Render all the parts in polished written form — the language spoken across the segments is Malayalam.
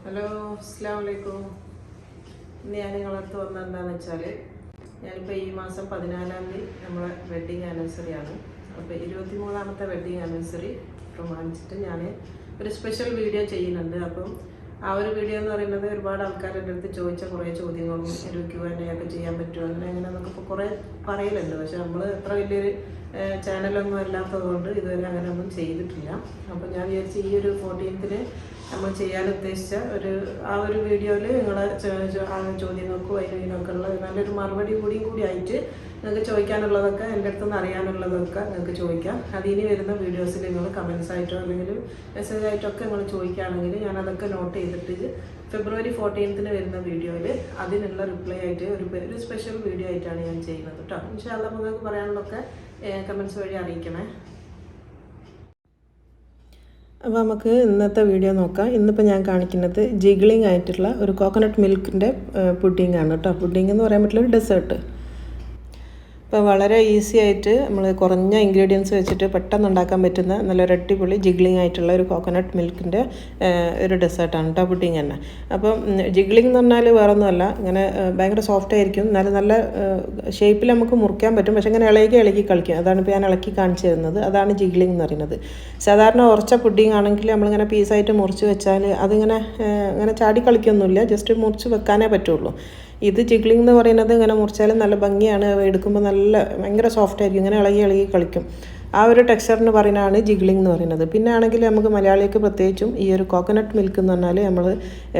ഹലോ, അസ്സലാമലൈക്കും. ഇന്ന് ഞാൻ നിങ്ങളടുത്ത് വന്നതെന്താണെന്ന് വെച്ചാൽ, ഞാനിപ്പോൾ ഈ മാസം 14-ാം തീയതി നമ്മളെ വെഡ്ഡിങ് ആനിവേഴ്സറി ആണ്. അപ്പോൾ 23ാമത്തെ വെഡ്ഡിങ് ആനിവേഴ്സറി പ്രമാണിച്ചിട്ട് ഞാൻ ഒരു സ്പെഷ്യൽ വീഡിയോ ചെയ്യുന്നുണ്ട്. അപ്പം ആ ഒരു വീഡിയോ എന്ന് പറയുന്നത് ഒരുപാട് ആൾക്കാരുടെ അടുത്ത് ചോദിച്ച കുറേ ചോദ്യങ്ങളും ഒരു Q&A ഒക്കെ ചെയ്യാൻ പറ്റുമോ അങ്ങനെ നമുക്ക് ഇപ്പോൾ കുറേ പറയലുണ്ട്. പക്ഷെ നമ്മൾ അത്ര വലിയൊരു ചാനലൊന്നും അല്ലാത്തതുകൊണ്ട് ഇതുവരെ അങ്ങനെ ഒന്നും ചെയ്തിട്ടില്ല. അപ്പോൾ ഞാൻ വിചാരിച്ച് ഈ ഒരു 14th നമ്മൾ ചെയ്യാൻ ഉദ്ദേശിച്ച ആ ഒരു വീഡിയോയിൽ നിങ്ങളെ ചോദ്യങ്ങൾക്കും അതിനൊക്കെ ഉള്ള നല്ലൊരു മറുപടി കൂടി ആയിട്ട് നിങ്ങൾക്ക് ചോദിക്കാനുള്ളതൊക്കെ എൻ്റെ അടുത്തുനിന്ന് അറിയാനുള്ളതൊക്കെ നിങ്ങൾക്ക് ചോദിക്കാം. അതിനി വരുന്ന വീഡിയോസിൽ നിങ്ങൾ കമൻസ് ആയിട്ടോ അല്ലെങ്കിൽ മെസ്സേജ് ആയിട്ടൊക്കെ നിങ്ങൾ ചോദിക്കുകയാണെങ്കിൽ ഞാനതൊക്കെ നോട്ട് ചെയ്തിട്ട് February 14th വരുന്ന വീഡിയോയിൽ അതിനുള്ള റിപ്ലൈ ആയിട്ട് ഒരു സ്പെഷ്യൽ വീഡിയോ ആയിട്ടാണ് ഞാൻ ചെയ്യുന്നത് കേട്ടോ. ഇൻഷാ അല്ലാഹ് നിങ്ങൾക്ക് പറയാനുള്ളതൊക്കെ കമൻസ് വഴി അറിയിക്കണേ. അപ്പോൾ നമുക്ക് ഇന്നത്തെ വീഡിയോ നോക്കാം. ഇന്നിപ്പോൾ ഞാൻ കാണിക്കുന്നത് ജിഗ്ലിംഗ് ആയിട്ടുള്ള ഒരു കോക്കനട്ട് മിൽക്കിൻ്റെ പുഡിംഗ് ആണ് കേട്ടോ. പുഡിംഗ് എന്ന് പറയാൻ പറ്റില്ല, ഒരു ഡെസേർട്ട്. ഇപ്പോൾ വളരെ ഈസി ആയിട്ട് നമ്മൾ കുറഞ്ഞ ഇൻഗ്രീഡിയൻസ് വെച്ചിട്ട് പെട്ടെന്ന് ഉണ്ടാക്കാൻ പറ്റുന്ന നല്ലൊരു അടിപൊളി ജിഗ്ലിംഗ് ആയിട്ടുള്ള ഒരു കോക്കനട്ട് മിൽക്കിൻ്റെ ഒരു ഡെസേർട്ടാണ് കേട്ടോ പുഡിംഗ് തന്നെ. അപ്പം ജിഗ്ലിംഗ് എന്ന് പറഞ്ഞാൽ വേറെ ഒന്നുമല്ല, ഇങ്ങനെ ഭയങ്കര സോഫ്റ്റ് ആയിരിക്കും, എന്നാലും നല്ല ഷേപ്പിൽ നമുക്ക് മുറിക്കാൻ പറ്റും. പക്ഷേ ഇങ്ങനെ ഇളകി കളിക്കും. അതാണ് ഇപ്പോൾ ഞാൻ ഇളക്കി കാണിച്ചു തരുന്നത്. അതാണ് ജിഗ്ലിംഗ് എന്ന് പറയുന്നത്. സാധാരണ ഉറച്ച പുഡിംഗ് ആണെങ്കിൽ നമ്മളിങ്ങനെ പീസായിട്ട് മുറിച്ച് വെച്ചാൽ അതിങ്ങനെ ഇങ്ങനെ ചാടി കളിക്കൊന്നുമില്ല, ജസ്റ്റ് മുറിച്ച് വെക്കാനേ പറ്റുള്ളൂ. ഇത് ജിഗ്ലിംഗ് എന്ന് പറയുന്നത് ഇങ്ങനെ മുറിച്ചാലും നല്ല ഭംഗിയാണ്, എടുക്കുമ്പോൾ ഭയങ്കര സോഫ്റ്റ് ആയിരിക്കും, ഇങ്ങനെ ഇളകി കളിക്കും. ആ ഒരു ടെക്സ്ചറിന് പറയുന്നതാണ് ജിഗ്ലിംഗ് എന്ന് പറയുന്നത്. പിന്നെ ആണെങ്കിൽ നമുക്ക് മലയാളിക്ക് പ്രത്യേകിച്ചും ഈ ഒരു കോക്കനട്ട് മിൽക്ക് എന്ന് പറഞ്ഞാൽ നമ്മൾ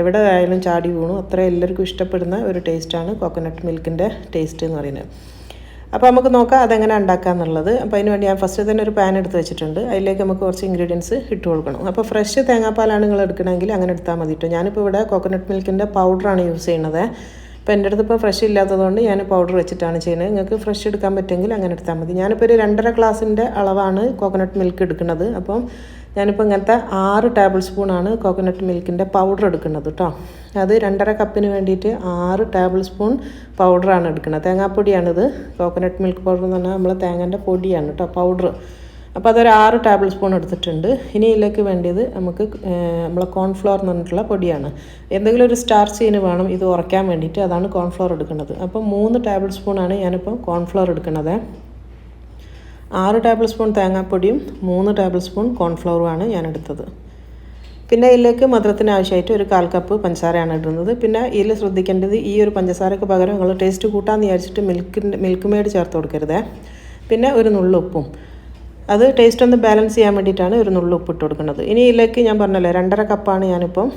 എവിടെ ആയാലും ചാടി വീണു, അത്ര എല്ലാവർക്കും ഇഷ്ടപ്പെടുന്ന ഒരു ടേസ്റ്റാണ് കോക്കനട്ട് മിൽക്കിൻ്റെ ടേസ്റ്റ് എന്ന് പറയുന്നത്. അപ്പോൾ നമുക്ക് നോക്കാം അതെങ്ങനെ ഉണ്ടാക്കാമെന്നുള്ളത്. അപ്പോൾ അതിന് വേണ്ടി ഞാൻ ഫസ്റ്റ് തന്നെ ഒരു പാൻ എടുത്ത് വെച്ചിട്ടുണ്ട്. അതിലേക്ക് നമുക്ക് കുറച്ച് ഇൻഗ്രീഡിയൻസ് ഇട്ട് കൊടുക്കണം. അപ്പോൾ ഫ്രഷ് തേങ്ങാപ്പാലാണ് നിങ്ങൾ എടുക്കണമെങ്കിൽ അങ്ങനെ എടുത്താൽ മതി കേട്ടോ. ഞാനിപ്പോൾ ഇവിടെ കോക്കനട്ട് മിൽക്കിൻ്റെ പൗഡറാണ് യൂസ് ചെയ്യുന്നത്. അപ്പോൾ എൻ്റെ അടുത്ത് ഇപ്പോൾ ഫ്രഷ് ഇല്ലാത്തതുകൊണ്ട് ഞാൻ പൗഡർ വെച്ചിട്ടാണ് ചെയ്യുന്നത്. നിങ്ങൾക്ക് ഫ്രഷ് എടുക്കാൻ പറ്റുമെങ്കിൽ അങ്ങനെ എടുത്താൽ മതി. ഞാനിപ്പോൾ ഒരു 2.5 ഗ്ലാസിൻ്റെ അളവാണ് കോക്കനട്ട് മിൽക്ക് എടുക്കുന്നത്. അപ്പം ഞാനിപ്പോൾ ഇങ്ങനത്തെ 6 ടേബിൾ സ്പൂണാണ് കോക്കനട്ട് മിൽക്കിൻ്റെ പൗഡർ എടുക്കുന്നത് കേട്ടോ. അത് 2.5 കപ്പിന് വേണ്ടിയിട്ട് 6 ടേബിൾ സ്പൂൺ പൗഡറാണ് എടുക്കുന്നത്. തേങ്ങാപ്പൊടിയാണിത്. കോക്കനട്ട് മിൽക്ക് പൗഡർ എന്ന് പറഞ്ഞാൽ നമ്മളെ തേങ്ങേൻ്റെ പൊടിയാണ് കേട്ടോ, പൗഡർ. അപ്പോൾ അതൊരു 6 ടേബിൾ സ്പൂൺ എടുത്തിട്ടുണ്ട്. ഇനി ഇതിലേക്ക് വേണ്ടിയത് നമുക്ക് നമ്മളെ കോൺഫ്ലോർ എന്ന് പറഞ്ഞിട്ടുള്ള പൊടിയാണ്. എന്തെങ്കിലും ഒരു സ്റ്റാർച്ചിന് വേണം ഇത് ഉറയ്ക്കാൻ വേണ്ടിയിട്ട്, അതാണ് കോൺഫ്ലോർ എടുക്കുന്നത്. അപ്പോൾ 3 ടേബിൾ സ്പൂണാണ് ഞാനിപ്പോൾ കോൺഫ്ലോർ എടുക്കുന്നത്. 6 ടേബിൾ സ്പൂൺ തേങ്ങാപ്പൊടിയും 3 ടേബിൾ സ്പൂൺ കോൺഫ്ലോറുമാണ് ഞാൻ എടുത്തത്. പിന്നെ ഇതിലേക്ക് മധുരത്തിന് ആവശ്യമായിട്ട് ഒരു 1/4 കപ്പ് പഞ്ചസാരയാണ് ഇടുന്നത്. പിന്നെ ഇതിൽ ശ്രദ്ധിക്കേണ്ടത് ഈ ഒരു പഞ്ചസാരക്ക് പകരം നിങ്ങൾ ടേസ്റ്റ് കൂട്ടാമെന്ന് വിചാരിച്ചിട്ട് മിൽക്ക് മെയ്ഡ് ചേർത്ത് കൊടുക്കരുത്. പിന്നെ ഒരു നുള്ളുപ്പും, അത് ടേസ്റ്റ് ഒന്ന് ബാലൻസ് ചെയ്യാൻ വേണ്ടിയിട്ടാണ് ഒരു നുള്ളു ഉപ്പിട്ട് കൊടുക്കുന്നത്. ഇനി ഇതിലേക്ക് ഞാൻ പറഞ്ഞല്ലോ 2.5 കപ്പാണ് ഞാനിപ്പം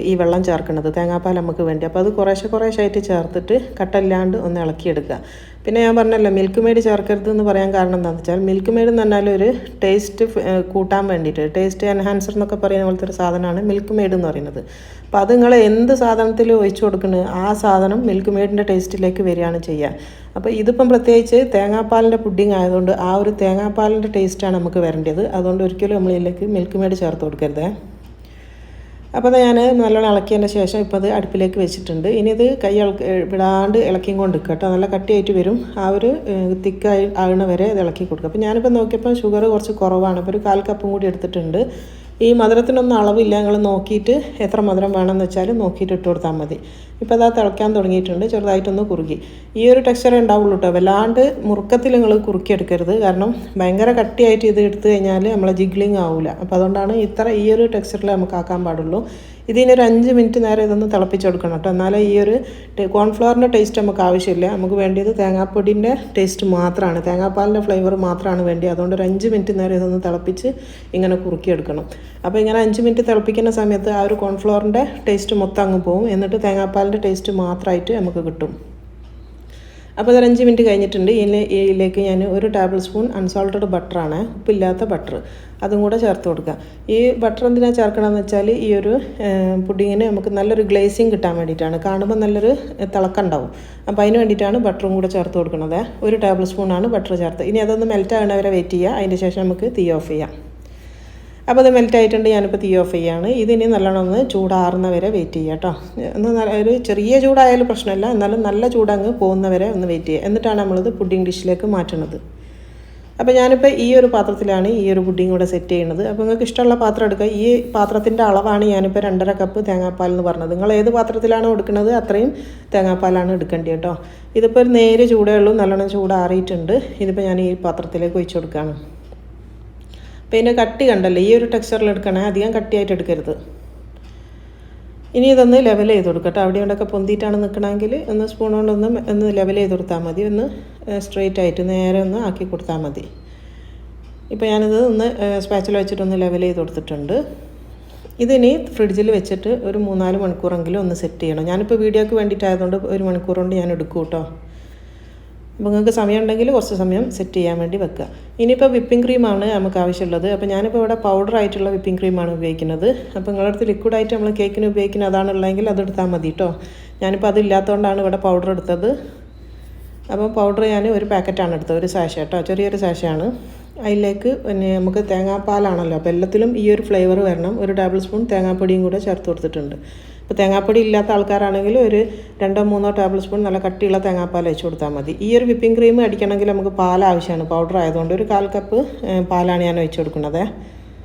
ഈ വെള്ളം ചേർക്കുന്നത്, തേങ്ങാപ്പാൽ നമുക്ക് വേണ്ടി. അപ്പോൾ അത് കുറേശ്ശായിട്ട് ചേർത്തിട്ട് കട്ടല്ലാണ്ട് ഒന്ന് ഇളക്കിയെടുക്കുക. പിന്നെ ഞാൻ പറഞ്ഞല്ലോ മിൽക്ക് മെയ്ഡ് ചേർക്കരുത് എന്ന് പറയാൻ കാരണം എന്താണെന്ന് വെച്ചാൽ, മിൽക്ക് മെയ്ഡ് എന്ന് പറഞ്ഞാൽ ഒരു ടേസ്റ്റ് കൂട്ടാൻ വേണ്ടിയിട്ട്, ടേസ്റ്റ് എൻഹാൻസർ എന്നൊക്കെ പറയുന്ന പോലത്തെ ഒരു സാധനമാണ് മിൽക്ക് മെയ്ഡ് എന്ന് പറയുന്നത്. അപ്പോൾ അത് നിങ്ങൾ എന്ത് സാധനത്തിൽ ഒഴിച്ചു കൊടുക്കുന്നത് ആ സാധനം മിൽക്ക് മെയ്ഡിൻ്റെ ടേസ്റ്റിലേക്ക് വരികയാണ് ചെയ്യുക. അപ്പോൾ ഇതിപ്പം പ്രത്യേകിച്ച് തേങ്ങാപ്പാലിൻ്റെ പുഡിംഗ് ആയതുകൊണ്ട് ആ ഒരു തേങ്ങാപ്പാലിൻ്റെ ടേസ്റ്റാണ് നമുക്ക് വരേണ്ടത്. അതുകൊണ്ട് ഒരിക്കലും നമ്മൾ ഇതിലേക്ക് മിൽക്ക് മെയ്ഡ് ചേർത്ത് കൊടുക്കരുത്. അപ്പോൾ ഞാൻ നല്ലോണം ഇളക്കിയതിൻ്റെ ശേഷം ഇപ്പോൾ അത് അടുപ്പിലേക്ക് വെച്ചിട്ടുണ്ട്. ഇനി ഇത് കൈ വിടാണ്ട് ഇളക്കിയും കൊണ്ട് നിൽക്കുക കേട്ടോ. നല്ല കട്ടിയായിട്ട് വരും. ആ ഒരു തിക്കായി ആകുന്ന വരെ ഇത് ഇളക്കി കൊടുക്കുക. അപ്പോൾ ഞാനിപ്പോൾ നോക്കിയപ്പോൾ ഷുഗർ കുറച്ച് കുറവാണ്. അപ്പോൾ ഒരു 1/4 കപ്പും കൂടി എടുത്തിട്ടുണ്ട്. ഈ മധുരത്തിനൊന്നും അളവില്ല, നിങ്ങൾ നോക്കിയിട്ട് എത്ര മധുരം വേണമെന്ന് വെച്ചാൽ നോക്കിയിട്ട് ഇട്ട് കൊടുത്താൽ മതി. ഇപ്പോൾ അതാ തിളയ്ക്കാൻ തുടങ്ങിയിട്ടുണ്ട്, ചെറുതായിട്ടൊന്ന് കുറുകി. ഈ ഒരു ടെക്സ്ചറേ ഉണ്ടാവുള്ളൂ കേട്ടോ, വല്ലാണ്ട് മുറുക്കത്തിൽ നിങ്ങൾ കുറുക്കിയെടുക്കരുത്. കാരണം ഭയങ്കര കട്ടിയായിട്ട് ഇത് എടുത്തു കഴിഞ്ഞാൽ നമ്മളെ ജിഗ്ലിംഗ് ആവില്ല. അപ്പോൾ അതുകൊണ്ടാണ് ഈ ഒരു ടെക്സ്ചറിൽ നമുക്ക് ആക്കാൻ പാടുള്ളൂ. ഇതിനൊരു 5 മിനിറ്റ് നേരം ഇതൊന്ന് തിളപ്പിച്ചെടുക്കണം കേട്ടോ. എന്നാലേ ഈ ഒരു കോൺഫ്ലവറിൻ്റെ ടേസ്റ്റ് നമുക്ക് ആവശ്യമില്ല. നമുക്ക് വേണ്ടിയത് തേങ്ങാപ്പൊടിൻ്റെ ടേസ്റ്റ് മാത്രമാണ്, തേങ്ങാപ്പാലിൻ്റെ ഫ്ലേവർ മാത്രമാണ് വേണ്ടി. അതുകൊണ്ട് ഒരു 5 മിനിറ്റ് നേരം ഇതൊന്ന് തിളപ്പിച്ച് ഇങ്ങനെ കുറുക്കിയെടുക്കണം. അപ്പോൾ ഇങ്ങനെ 5 മിനിറ്റ് തിളപ്പിക്കുന്ന സമയത്ത് ആ ഒരു കോൺഫ്ലവറിൻ്റെ ടേസ്റ്റ് മൊത്തം അങ്ങ് പോകും. എന്നിട്ട് തേങ്ങാപ്പാലിൻ്റെ ടേസ്റ്റ് മാത്രമായിട്ട് നമുക്ക് കിട്ടും. അപ്പോൾ ഒരു 5 മിനിറ്റ് കഴിഞ്ഞിട്ടുണ്ട്. ഇതിലേക്ക് ഞാൻ ഒരു ടേബിൾ സ്പൂൺ അൺസോൾട്ടഡ് ബട്ടറാണ്, ഉപ്പില്ലാത്ത ബട്ടർ, അതും കൂടെ ചേർത്ത് കൊടുക്കുക. ഈ ബട്ടർ എന്തിനാണ് ചേർക്കണമെന്ന് വെച്ചാൽ ഈ ഒരു പുഡിങ്ങിന് നമുക്ക് നല്ലൊരു ഗ്ലേസിങ് കിട്ടാൻ വേണ്ടിയിട്ടാണ്. കാണുമ്പോൾ നല്ലൊരു തിളക്കം ഉണ്ടാവും. അപ്പോൾ അതിന് വേണ്ടിയിട്ടാണ് ബട്ടറും കൂടെ ചേർത്ത് കൊടുക്കുന്നത്. ഒരു ടേബിൾ സ്പൂണാണ് ബട്ടർ ചേർത്ത്. ഇനി അതൊന്ന് മെൽറ്റ് ആകുന്നവരെ വെയിറ്റ് ചെയ്യുക. അതിൻ്റെ ശേഷം നമുക്ക് തീ ഓഫ് ചെയ്യാം. അപ്പോൾ അത് മെൽറ്റ് ആയിട്ടുണ്ട്. ഞാനിപ്പോൾ തീ ഓഫ് ചെയ്യുകയാണ്. ഇതിനി നല്ലോണം ഒന്ന് ചൂടാറുന്ന വരെ വെയിറ്റ് ചെയ്യുക കേട്ടോ. ഒരു ചെറിയ ചൂടായാലും പ്രശ്നമില്ല, എന്നാലും നല്ല ചൂടങ്ങ് പോകുന്നവരെ ഒന്ന് വെയിറ്റ് ചെയ്യുക. എന്നിട്ടാണ് നമ്മളിത് പുഡിംഗ് ഡിഷിലേക്ക് മാറ്റുന്നത്. അപ്പോൾ ഞാനിപ്പോൾ ഈ ഒരു പാത്രത്തിലാണ് ഈ ഒരു പുഡിംഗ് കൂടെ സെറ്റ് ചെയ്യുന്നത്. അപ്പോൾ നിങ്ങൾക്ക് ഇഷ്ടമുള്ള പാത്രം എടുക്കുക. ഈ പാത്രത്തിൻ്റെ അളവാണ് ഞാനിപ്പോൾ 2.5 കപ്പ് തേങ്ങാപ്പാൽ എന്ന് പറഞ്ഞത്. നിങ്ങൾ ഏത് പാത്രത്തിലാണോ എടുക്കുന്നത് അത്രയും തേങ്ങാപ്പാലാണ് എടുക്കേണ്ടത് കേട്ടോ. ഇതിപ്പോൾ ഒരു നേരെ ചൂടേ ഉള്ളൂ, നല്ലോണം ചൂടാറിയിട്ടുണ്ട്. ഇതിപ്പോൾ ഞാൻ ഈ പാത്രത്തിലേക്ക് ഒഴിച്ചു കൊടുക്കുകയാണ്. അപ്പോൾ ഇതിൻ്റെ കട്ടി കണ്ടല്ലോ, ഈ ഒരു ടെക്സ്ചറിൽ എടുക്കണേ, അധികം കട്ടിയായിട്ട് എടുക്കരുത്. ഇനി ഇതൊന്ന് ലെവൽ ചെയ്ത് കൊടുക്കട്ടെ. അവിടെ ഇവിടെയൊക്കെ പൊന്തിയിട്ടാണ് നിൽക്കണമെങ്കിൽ ഒന്ന് സ്പൂൺ കൊണ്ടൊന്ന് ലെവൽ ചെയ്ത് കൊടുത്താൽ മതി. ഒന്ന് സ്ട്രെയിറ്റ് ആയിട്ട് നേരെ ഒന്ന് ആക്കി കൊടുത്താൽ മതി. ഇപ്പോൾ ഞാനിത് ഒന്ന് സ്പാച്ചിൽ വെച്ചിട്ടൊന്ന് ലെവൽ ചെയ്ത് കൊടുത്തിട്ടുണ്ട്. ഇതിനി ഫ്രിഡ്ജിൽ വെച്ചിട്ട് ഒരു 3-4 മണിക്കൂറെങ്കിലും ഒന്ന് സെറ്റ് ചെയ്യണം. ഞാനിപ്പോൾ വീഡിയോക്ക് വേണ്ടിയിട്ടായതുകൊണ്ട് 1 മണിക്കൂർ കൊണ്ട് ഞാൻ എടുക്കും കേട്ടോ. അപ്പോൾ നിങ്ങൾക്ക് സമയം ഉണ്ടെങ്കിൽ കുറച്ച് സമയം സെറ്റ് ചെയ്യാൻ വേണ്ടി വെക്കുക. ഇനിയിപ്പോൾ വിപ്പിംഗ് ക്രീമാണ് നമുക്ക് ആവശ്യമുള്ളത്. അപ്പോൾ ഞാനിപ്പോൾ ഇവിടെ പൗഡർ ആയിട്ടുള്ള വിപ്പിംഗ് ക്രീമാണ് ഉപയോഗിക്കുന്നത്. അപ്പോൾ നിങ്ങളുടെ അടുത്ത് ലിക്വിഡായിട്ട് നമ്മൾ കേക്കിന് ഉപയോഗിക്കുന്നത് അതാണുള്ളതെങ്കിൽ അതെടുത്താൽ മതി കേട്ടോ. ഞാനിപ്പോൾ അതില്ലാത്തതുകൊണ്ടാണ് ഇവിടെ പൗഡർ എടുത്തത്. അപ്പോൾ പൗഡർ ഞാൻ ഒരു പാക്കറ്റാണ് എടുത്തത്, ഒരു സാഷ കേട്ടോ, ചെറിയൊരു സാഷയാണ്. അതിലേക്ക് പിന്നെ നമുക്ക് തേങ്ങാപ്പാലാണല്ലോ, അപ്പോൾ എല്ലാത്തിലും ഈ ഒരു ഫ്ലേവർ വരണം. ഒരു ടേബിൾ സ്പൂൺ തേങ്ങാപ്പൊടിയും കൂടെ ചേർത്ത് കൊടുത്തിട്ടുണ്ട്. ഇപ്പോൾ തേങ്ങാപ്പൊടി ഇല്ലാത്ത ആൾക്കാരാണെങ്കിൽ ഒരു 2-3 ടേബിൾ സ്പൂൺ നല്ല കട്ടിയുള്ള തേങ്ങാപ്പാൽ വെച്ച് കൊടുത്താൽ മതി. ഈ ഒരു വിപ്പിംഗ് ക്രീം അടിക്കണമെങ്കിൽ നമുക്ക് പാൽ ആവശ്യമാണ്, പൗഡർ ആയതുകൊണ്ട് ഒരു 1/4 കപ്പ് പാലാണ് ഞാൻ ഒഴിച്ച് കൊടുക്കുന്നത്.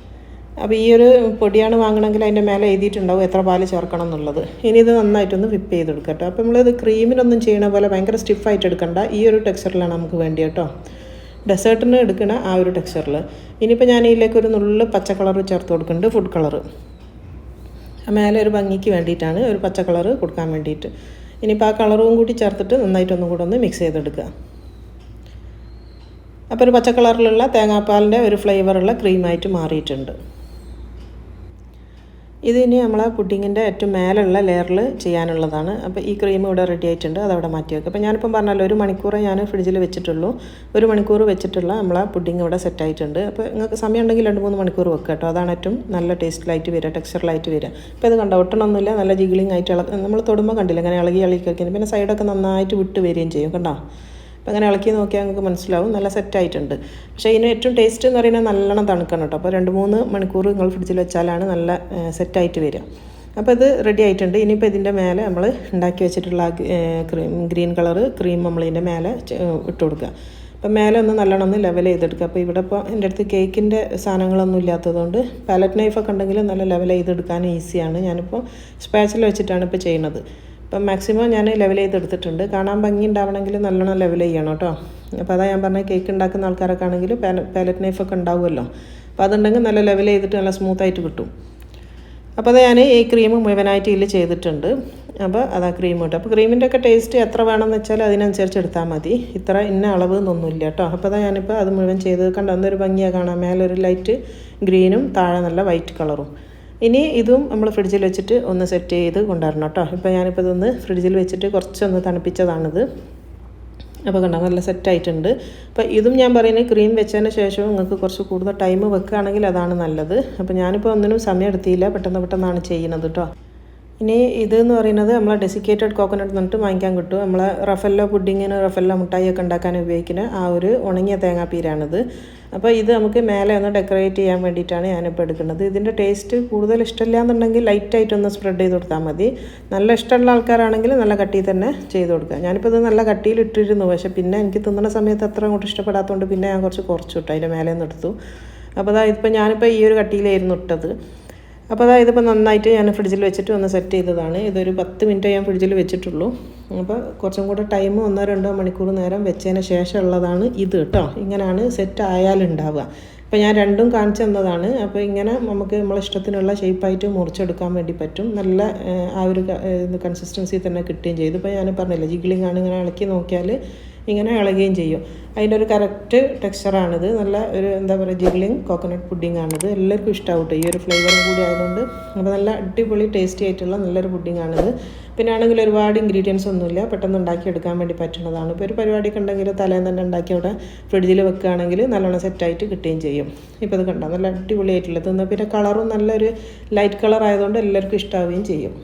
അപ്പോൾ ഈ ഒരു പൊടിയാണ് വാങ്ങണമെങ്കിൽ അതിൻ്റെ മേലെ എഴുതിയിട്ടുണ്ടാവും എത്ര പാൽ ചേർക്കണം എന്നുള്ളത്. ഇനി ഇത് നന്നായിട്ടൊന്ന് വിപ്പ് ചെയ്തെടുക്കുക കേട്ടോ. അപ്പോൾ നമ്മളിത് ക്രീമിനൊന്നും ചെയ്യണ പോലെ ഭയങ്കര സ്റ്റിഫായിട്ട് എടുക്കണ്ട, ഈ ഒരു ടെക്സ്ചറിലാണ് നമുക്ക് വേണ്ടി കേട്ടോ, ഡെസേർട്ടിന് എടുക്കണ ആ ഒരു ടെക്സ്ചറിൽ. ഇനിയിപ്പോൾ ഞാൻ ഇതിലേക്ക് ഒരു നുള്ളു പച്ച കളർ ചേർത്ത് കൊടുക്കുന്നുണ്ട്, ഫുഡ് കളർ. മേലെ ഒരു ഭംഗിക്ക് വേണ്ടിയിട്ടാണ്, ഒരു പച്ച കളർ കൊടുക്കാൻ വേണ്ടിയിട്ട്. ഇനിയിപ്പോൾ ആ കളറും കൂടി ചേർത്തിട്ട് നന്നായിട്ടൊന്നും കൂടെ ഒന്ന് മിക്സ് ചെയ്തെടുക്കുക. അപ്പോൾ ഒരു പച്ച കളറിലുള്ള തേങ്ങാപ്പാലിൻ്റെ ഒരു ഫ്ലേവറുള്ള ക്രീമായിട്ട് മാറിയിട്ടുണ്ട്. ഇതിനി നമ്മളെ പുഡിങ്ങിൻ്റെ ഏറ്റവും മേലുള്ള ലെയറിൽ ചെയ്യാനുള്ളതാണ്. അപ്പോൾ ഈ ക്രീം ഇവിടെ റെഡി ആയിട്ടുണ്ട്, അതവിടെ മാറ്റി വെക്കുക. അപ്പോൾ ഞാനിപ്പം പറഞ്ഞല്ലോ 1 മണിക്കൂറേ ഞാൻ ഫ്രിഡ്ജിൽ വെച്ചിട്ടുള്ളൂ. 1 മണിക്കൂർ വെച്ചിട്ടുള്ള നമ്മളെ പുഡിങ് ഇവിടെ സെറ്റായിട്ടുണ്ട്. അപ്പോൾ നിങ്ങൾക്ക് സമയം ഉണ്ടെങ്കിൽ 2-3 മണിക്കൂർ വെക്കുക കേട്ടോ, അതാണ് ഏറ്റവും നല്ല ടേസ്റ്റിലായിട്ട് വരിക, ടെക്സ്ചറിലായിട്ട് വരിക. അപ്പോൾ ഇത് കണ്ടോ, ഒട്ടണമൊന്നുമില്ല, നല്ല ജിഗ്ലിംഗ് ആയിട്ട് നമ്മൾ തൊടുമ്പോൾ കണ്ടില്ല ഇങ്ങനെ ഇളകി കളിക്കുന്നത്. പിന്നെ സൈഡൊക്കെ നന്നായിട്ട് വിട്ട് വരികയും ചെയ്യും കണ്ടോ. അപ്പോൾ അങ്ങനെ ഇളക്കി നോക്കിയാൽ നിങ്ങൾക്ക് മനസ്സിലാവും നല്ല സെറ്റായിട്ടുണ്ട്. പക്ഷേ ഇതിന് ഏറ്റവും ടേസ്റ്റ് എന്ന് പറയുന്നത് നല്ലോണം തണുക്കണം കേട്ടോ. അപ്പോൾ 2-3 മണിക്കൂർ നിങ്ങൾ ഫ്രിഡ്ജിൽ വെച്ചാലാണ് നല്ല സെറ്റായിട്ട് വരിക. അപ്പോൾ ഇത് റെഡി ആയിട്ടുണ്ട്. ഇനിയിപ്പോൾ ഇതിൻ്റെ മേലെ നമ്മൾ ഉണ്ടാക്കി വെച്ചിട്ടുള്ള ഗ്രീൻ കളറ് ക്രീം നമ്മളിതിൻ്റെ മേലെ ഇട്ട് കൊടുക്കുക. അപ്പം മേലെ ഒന്ന് നല്ലോണം ഒന്ന് ലെവൽ ചെയ്തെടുക്കുക. അപ്പോൾ ഇവിടെ ഇപ്പോൾ എൻ്റെ അടുത്ത് കേക്കിൻ്റെ സാധനങ്ങളൊന്നും ഇല്ലാത്തതുകൊണ്ട് പാലറ്റ് നൈഫൊക്കെ ഉണ്ടെങ്കിൽ നല്ല ലെവൽ ചെയ്തെടുക്കാൻ ഈസിയാണ്. ഞാനിപ്പോൾ സ്പാച്ചിൽ വെച്ചിട്ടാണ് ഇപ്പോൾ ചെയ്യുന്നത്. അപ്പം മാക്സിമം ഞാൻ ലെവൽ ചെയ്തെടുത്തിട്ടുണ്ട്. കാണാൻ ഭംഗി ഉണ്ടാവണമെങ്കിൽ നല്ലോണം ലെവൽ ചെയ്യണം കേട്ടോ. അപ്പോൾ അതാ ഞാൻ പറഞ്ഞത്, കേക്ക് ഉണ്ടാക്കുന്ന ആൾക്കാരൊക്കെ ആണെങ്കിൽ പാലറ്റ് നൈഫൊക്കെ ഉണ്ടാവുമല്ലോ, അപ്പോൾ അതുണ്ടെങ്കിൽ നല്ല ലെവൽ ചെയ്തിട്ട് നല്ല സ്മൂത്തായിട്ട് കിട്ടും. അപ്പോൾ അത് ഞാൻ ഈ ക്രീം മുഴുവനായിട്ട് ഇതിൽ ചെയ്തിട്ടുണ്ട്. അപ്പോൾ അതാ ക്രീം കിട്ടും. അപ്പോൾ ക്രീമിൻ്റെ ഒക്കെ ടേസ്റ്റ് എത്ര വേണമെന്ന് വെച്ചാൽ അതിനനുസരിച്ച് എടുത്താൽ മതി, ഇത്ര ഇന്ന അളവ് എന്നൊന്നുമില്ല കേട്ടോ. അപ്പോൾ അതാ ഞാനിപ്പോൾ അത് മുഴുവൻ ചെയ്ത് കണ്ടൊന്നൊരു ഭംഗിയാണ് കാണാൻ, മേലൊരു ലൈറ്റ് ഗ്രീനും താഴെ നല്ല വൈറ്റ് കളറും. ഇനി ഇതും നമ്മൾ ഫ്രിഡ്ജിൽ വെച്ചിട്ട് ഒന്ന് സെറ്റ് ചെയ്ത് കൊണ്ടുവരണം കേട്ടോ. ഇപ്പോൾ ഞാനിപ്പോൾ ഇതൊന്ന് ഫ്രിഡ്ജിൽ വെച്ചിട്ട് കുറച്ചൊന്ന് തണുപ്പിച്ചതാണിത്. അപ്പോൾ കണ്ടോ നല്ല സെറ്റായിട്ടുണ്ട്. അപ്പോൾ ഇതും ഞാൻ പറയുന്നത് ക്രീം വെച്ചതിന് ശേഷം നിങ്ങൾക്ക് കുറച്ച് കൂടുതൽ ടൈം വെക്കുകയാണെങ്കിൽ അതാണ് നല്ലത്. അപ്പോൾ ഞാനിപ്പോൾ ഒന്നിനും സമയം എടുത്തില്ല, പെട്ടെന്നാണ് ചെയ്യുന്നത് കേട്ടോ. ഇനി ഇതെന്ന് പറയുന്നത് നമ്മളെ ഡെസിക്കേറ്റഡ് കോക്കനട്ട് എന്നിട്ട് വാങ്ങിക്കാൻ കിട്ടും. നമ്മളെ റഫല്ലോ പുഡിങ്ങിന് റഫല്ലോ മിഠായിയൊക്കെ ഉണ്ടാക്കാൻ ഉപയോഗിക്കുന്ന ആ ഒരു ഉണങ്ങിയ തേങ്ങാപ്പീരാണിത്. അപ്പോൾ ഇത് നമുക്ക് മേലെ ഒന്ന് ഡെക്കറേറ്റ് ചെയ്യാൻ വേണ്ടിയിട്ടാണ് ഞാനിപ്പോൾ എടുക്കുന്നത്. ഇതിൻ്റെ ടേസ്റ്റ് കൂടുതൽ ഇഷ്ടമില്ല എന്നുണ്ടെങ്കിൽ ലൈറ്റായിട്ടൊന്ന് സ്പ്രെഡ് ചെയ്ത് കൊടുത്താൽ മതി. നല്ല ഇഷ്ടമുള്ള ആൾക്കാരാണെങ്കിൽ നല്ല കട്ടിയിൽ തന്നെ ചെയ്ത് കൊടുക്കുക. ഞാനിപ്പോൾ ഇത് നല്ല കട്ടിയിൽ ഇട്ടിരുന്നു, പക്ഷേ പിന്നെ എനിക്ക് തിന്നുന്ന സമയത്ത് അത്ര അങ്ങോട്ട് ഇഷ്ടപ്പെടാത്തതുകൊണ്ട് പിന്നെ ഞാൻ കുറച്ച് ഇട്ടു, അതിൻ്റെ മേലെ നിന്ന് എടുത്തു. അപ്പോൾ ഇതിപ്പോൾ ഞാനിപ്പോൾ ഈ ഒരു കട്ടിയിലായിരുന്നു ഇട്ടത്. അപ്പോൾ ഇതിപ്പോൾ നന്നായിട്ട് ഞാൻ ഫ്രിഡ്ജിൽ വെച്ചിട്ട് ഒന്ന് സെറ്റ് ചെയ്തതാണ്. ഇതൊരു 10 മിനിറ്റ് ഞാൻ ഫ്രിഡ്ജിൽ വെച്ചിട്ടുള്ളൂ. അപ്പോൾ കുറച്ചും കൂടെ ടൈം 1-2 മണിക്കൂർ നേരം വെച്ചതിന് ശേഷമുള്ളതാണ് ഇത് കേട്ടോ. ഇങ്ങനെയാണ് സെറ്റ് ആയാലുണ്ടാവുക. അപ്പോൾ ഞാൻ രണ്ടും കാണിച്ചു തന്നതാണ്. അപ്പോൾ ഇങ്ങനെ നമുക്ക് നമ്മളെ ഇഷ്ടത്തിനുള്ള ഷേപ്പായിട്ട് മുറിച്ചെടുക്കാൻ വേണ്ടി പറ്റും. നല്ല ആ ഒരു കൺസിസ്റ്റൻസി തന്നെ കിട്ടുകയും ചെയ്തു. ഇപ്പോൾ ഞാൻ പറഞ്ഞില്ല, ജിഗ്ലിംഗ് ആണ്, ഇങ്ങനെ ഇളക്കി നോക്കിയാൽ ഇങ്ങനെ ഇളകുകയും ചെയ്യും. അതിൻ്റെ ഒരു കറക്റ്റ് ടെക്സ്ചറാണിത്. നല്ല ഒരു എന്താ പറയുക, ജിഗ്ലിംഗ് കോക്കനട്ട് പുഡിംഗ് ആണിത്. എല്ലാവർക്കും ഇഷ്ടമാവട്ടെ, ഈ ഒരു ഫ്ലേവറും കൂടി ആയതുകൊണ്ട്. അപ്പോൾ നല്ല അടിപൊളി ടേസ്റ്റി ആയിട്ടുള്ള നല്ലൊരു പുഡിംഗ് ആണിത്. പിന്നെ ആണെങ്കിൽ ഒരുപാട് ഇൻഗ്രീഡിയൻസ് ഒന്നുമില്ല, പെട്ടെന്ന് ഉണ്ടാക്കിയെടുക്കാൻ വേണ്ടി പറ്റുന്നതാണ്. ഇപ്പോൾ ഒരു പരിപാടിയൊക്കെ ഉണ്ടെങ്കിൽ തലേന്ന് തന്നെ ഉണ്ടാക്കി അവിടെ ഫ്രിഡ്ജിൽ വെക്കുകയാണെങ്കിൽ നല്ലോണം സെറ്റായിട്ട് കിട്ടുകയും ചെയ്യും. ഇപ്പോൾ ഇത് കണ്ടോ നല്ല അടിപൊളിയായിട്ടുള്ളത്. പിന്നെ കളറും നല്ലൊരു ലൈറ്റ് കളർ ആയതുകൊണ്ട് എല്ലാവർക്കും ഇഷ്ടമാവുകയും ചെയ്യും.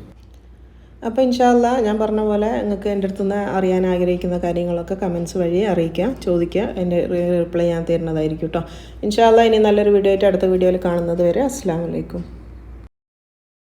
അപ്പോൾ ഇൻഷാ അല്ലാഹ് ഞാൻ പറഞ്ഞ പോലെ നിങ്ങൾക്ക് എൻ്റെ അടുത്തുനിന്ന് അറിയാൻ ആഗ്രഹിക്കുന്ന കാര്യങ്ങളൊക്കെ കമൻസ് വഴി അറിയിക്കുക, ചോദിക്കുക, എൻ്റെ റിപ്ലൈ ഞാൻ തരുന്നതായിരിക്കും കേട്ടോ. ഇൻഷാ അല്ലാഹ് ഇനി നല്ലൊരു വീഡിയോ ആയിട്ട് അടുത്ത വീഡിയോയിൽ കാണുന്നത് വരെ അസ്സലാമു അലൈക്കും.